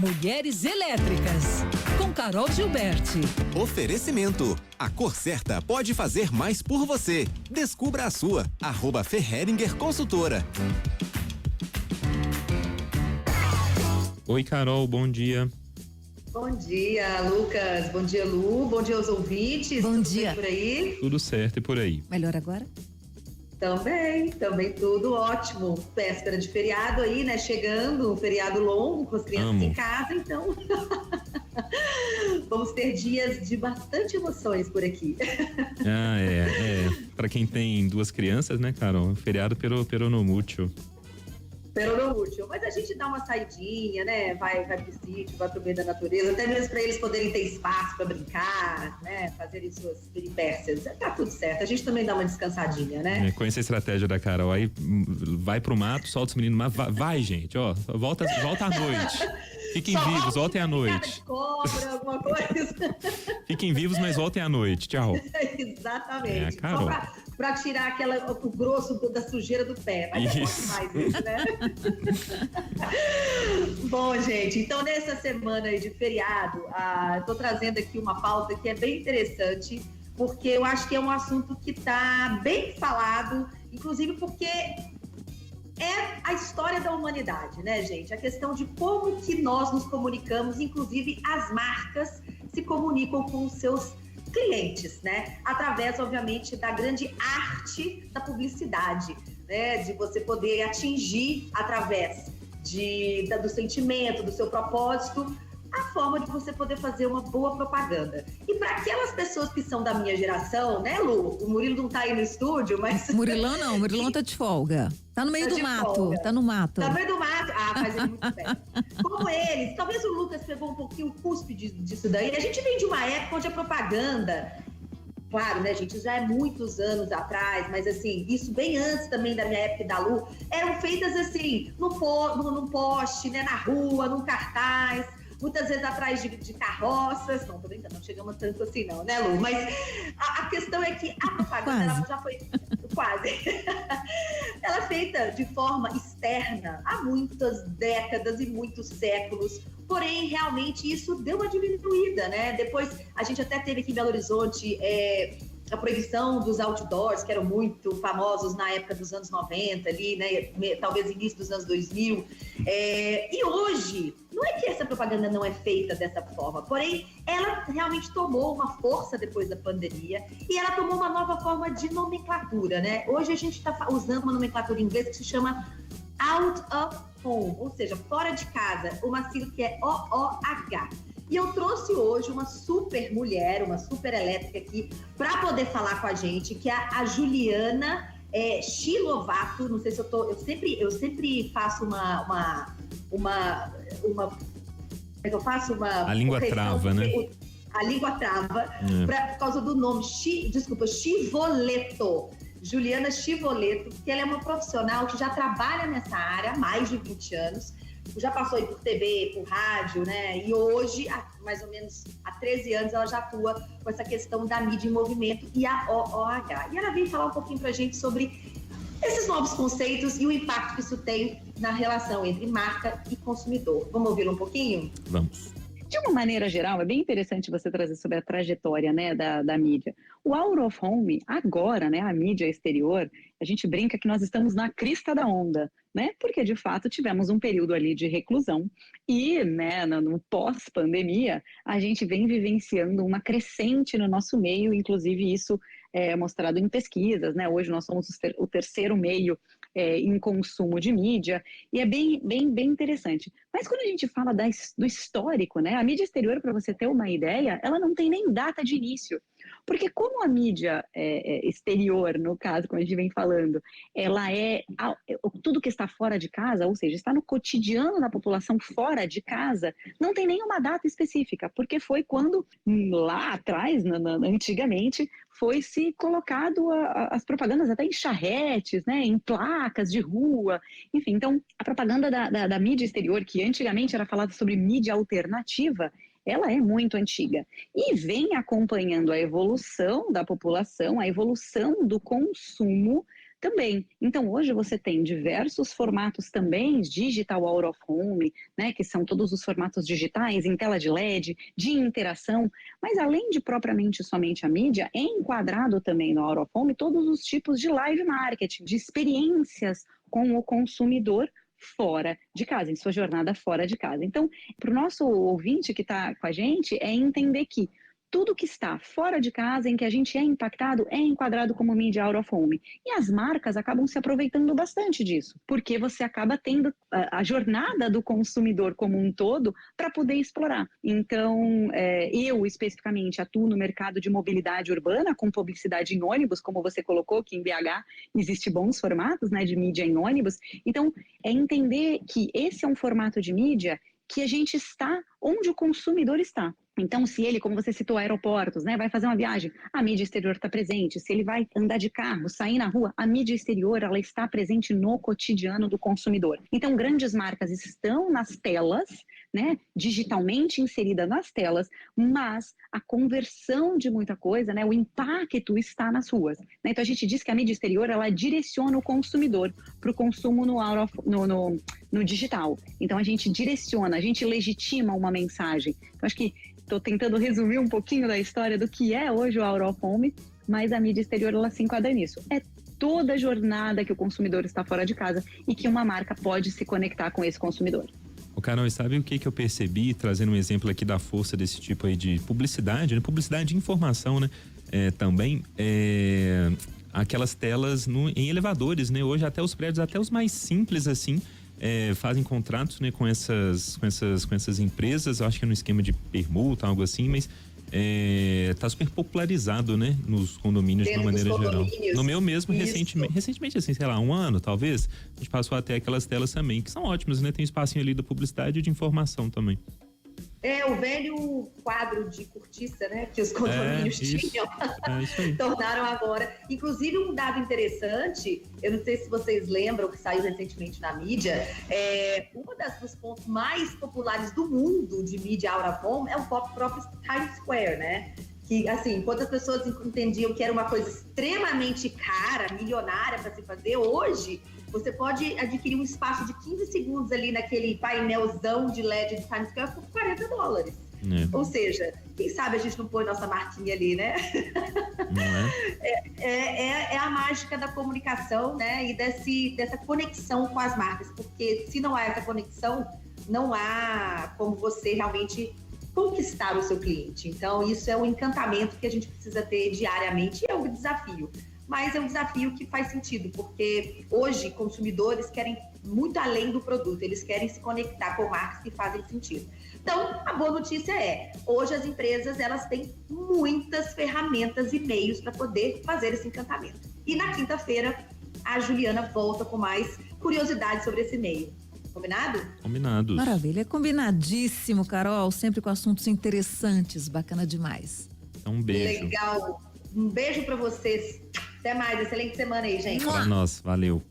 Mulheres Elétricas, com Carol Gilberti. Oferecimento. A cor certa pode fazer mais por você. Descubra a sua. @Ferheringer Consultora. Oi, Carol, bom dia. Bom dia, Lucas. Bom dia, Lu. Bom dia aos ouvintes. Bom tudo dia. bem por aí? Tudo certo e por aí? Melhor agora? Também tudo ótimo. Véspera de feriado aí, né? Chegando, um feriado longo com as crianças em casa, então vamos ter dias de bastante emoções por aqui. Pra quem tem 2 crianças, né, Carol? Feriado peronomútil. Peronomútil. Mas a gente dá uma saidinha, né? Vai pro sítio, vai pro meio da natureza, até mesmo para eles poderem ter espaço para brincar, né? Fazerem suas peripécias. Tá tudo certo. A gente também dá uma descansadinha, né? Conhece a estratégia da Carol. Aí vai pro mato, solta os meninos, mas vai, gente, ó. Volta à noite. Fiquem vivos, voltem à noite. Cobra, alguma coisa. Fiquem vivos, mas voltem à noite. Tchau. Exatamente. Carol. Só pra tirar o grosso da sujeira do pé. Mas isso. É mais isso, né? Bom, gente, então nessa semana aí de feriado, eu tô trazendo aqui uma pauta que é bem interessante, porque eu acho que é um assunto que tá bem falado, inclusive porque é a história da humanidade, né, gente? A questão de como que nós nos comunicamos, inclusive as marcas se comunicam com os seus clientes, né? Através, obviamente, da grande arte da publicidade, né? De você poder atingir através do sentimento, do seu propósito, a forma de você poder fazer uma boa propaganda. E para aquelas pessoas que são da minha geração, né, Lu? O Murilo não tá aí no estúdio, mas... Murilão não, Murilão tá de folga. Tá no meio do mato, folga. tá no mato. Tá no meio do mato. Faz ele muito bem. Como eles, talvez o Lucas pegou um pouquinho o cúspide disso daí. A gente vem de uma época onde a propaganda, claro, né, gente, já é muitos anos atrás, mas assim, isso bem antes também da minha época e da Lu, eram feitas assim, num poste, né, na rua, num cartaz, muitas vezes atrás de carroças. Não, tô brincando, não chegamos tanto assim não, né, Lu? Mas a questão é que a propaganda ela já foi quase. Ela é feita de forma externa há muitas décadas e muitos séculos. Porém, realmente, isso deu uma diminuída, né? Depois, a gente até teve aqui em Belo Horizonte a proibição dos outdoors, que eram muito famosos na época dos anos 90, ali, né? Talvez início dos anos 2000. E hoje, não é que essa propaganda não é feita dessa forma, porém, ela realmente tomou uma força depois da pandemia e ela tomou uma nova forma de nomenclatura, né? Hoje a gente está usando uma nomenclatura em inglês que se chama out of home, ou seja, fora de casa, uma sigla que é OOH. E eu trouxe hoje uma super mulher, uma super elétrica aqui, para poder falar com a gente, que é a Juliana Chilovato. Não sei se eu sempre faço uma A língua trava, né? A língua trava, por causa do nome, Chivoleto. Juliana Chivoleto, que ela é uma profissional que já trabalha nessa área há mais de 20 anos, já passou aí por TV, por rádio, né? E hoje, mais ou menos há 13 anos, ela já atua com essa questão da mídia em movimento e a OOH. E ela vem falar um pouquinho pra gente sobre esses novos conceitos e o impacto que isso tem na relação entre marca e consumidor. Vamos ouvi-la um pouquinho? Vamos. De uma maneira geral, é bem interessante você trazer sobre a trajetória, né, da mídia. O out of home, agora, né, a mídia exterior, a gente brinca que nós estamos na crista da onda, né, porque de fato tivemos um período ali de reclusão e, né, no pós-pandemia, a gente vem vivenciando uma crescente no nosso meio, inclusive isso é mostrado em pesquisas, né, hoje nós somos o terceiro meio em consumo de mídia, e é bem interessante. Mas quando a gente fala do histórico, né, a mídia exterior, para você ter uma ideia, ela não tem nem data de início, porque como a mídia exterior, no caso, como a gente vem falando, ela tudo que está fora de casa, ou seja, está no cotidiano da população fora de casa, não tem nenhuma data específica, porque foi quando, lá atrás, antigamente, foi se colocado as propagandas até em charretes, né, em placas de rua, enfim. Então, a propaganda da mídia exterior, que antigamente era falada sobre mídia alternativa, ela é muito antiga e vem acompanhando a evolução da população, a evolução do consumo, Também. Então, hoje você tem diversos formatos também, digital out of home, né, que são todos os formatos digitais, em tela de LED, de interação, mas além de propriamente somente a mídia, é enquadrado também no out of home todos os tipos de live marketing, de experiências com o consumidor fora de casa, em sua jornada fora de casa. Então, para o nosso ouvinte que está com a gente, é entender que tudo que está fora de casa, em que a gente é impactado, é enquadrado como mídia out of home. E as marcas acabam se aproveitando bastante disso, porque você acaba tendo a jornada do consumidor como um todo para poder explorar. Então, eu especificamente atuo no mercado de mobilidade urbana, com publicidade em ônibus, como você colocou, que em BH existe bons formatos, né, de mídia em ônibus. Então, é entender que esse é um formato de mídia que a gente está onde o consumidor está. Então, se ele, como você citou, aeroportos, né, vai fazer uma viagem, a mídia exterior está presente. Se ele vai andar de carro, sair na rua, a mídia exterior ela está presente no cotidiano do consumidor. Então, grandes marcas estão nas telas, né, digitalmente inserida nas telas, mas a conversão de muita coisa, né, o impacto está nas ruas. Né? Então, a gente diz que a mídia exterior ela direciona o consumidor para o consumo no digital. Então, a gente direciona, a gente legitima uma mensagem. Então, acho que estou tentando resumir um pouquinho da história do que é hoje o out of home, mas a mídia exterior ela se enquadra nisso. É toda a jornada que o consumidor está fora de casa e que uma marca pode se conectar com esse consumidor. O Carol, sabe o que eu percebi, trazendo um exemplo aqui da força desse tipo aí de publicidade, né? Publicidade de informação, né? Também, aquelas telas em elevadores, né? Hoje até os prédios, até os mais simples assim, fazem contratos, né, com essas empresas, eu acho que é no esquema de permuta, algo assim, mas tá super popularizado, né, nos condomínios de uma maneira geral. No meu mesmo, recentemente, assim, sei lá, um ano, talvez, a gente passou até aquelas telas também, que são ótimas, né, tem um espacinho ali da publicidade e de informação também. O velho quadro de cortiça, né, que os condomínios tinham, tornaram agora. Inclusive, um dado interessante, eu não sei se vocês lembram, que saiu recentemente na mídia, uma dos pontos mais populares do mundo de mídia out of home é o próprio Times Square, né? Que, assim, enquanto as pessoas entendiam que era uma coisa extremamente cara, milionária para se fazer, hoje você pode adquirir um espaço de 15 segundos ali naquele painelzão de LED de Times Square por $40. Ou seja, quem sabe a gente não põe nossa marquinha ali, né? Não é a mágica da comunicação, né? E dessa conexão com as marcas, porque se não há essa conexão, não há como você realmente conquistar o seu cliente. Então, isso é um encantamento que a gente precisa ter diariamente e é um desafio. Mas é um desafio que faz sentido, porque hoje consumidores querem muito além do produto, eles querem se conectar com marcas que fazem sentido. Então, a boa notícia hoje as empresas elas têm muitas ferramentas e meios para poder fazer esse encantamento. E na quinta-feira, a Juliana volta com mais curiosidades sobre esse meio. Combinado? Combinado. Maravilha, combinadíssimo, Carol, sempre com assuntos interessantes, bacana demais. Então, um beijo. Legal, um beijo para vocês. Até mais, excelente semana aí, gente. Para nós, valeu.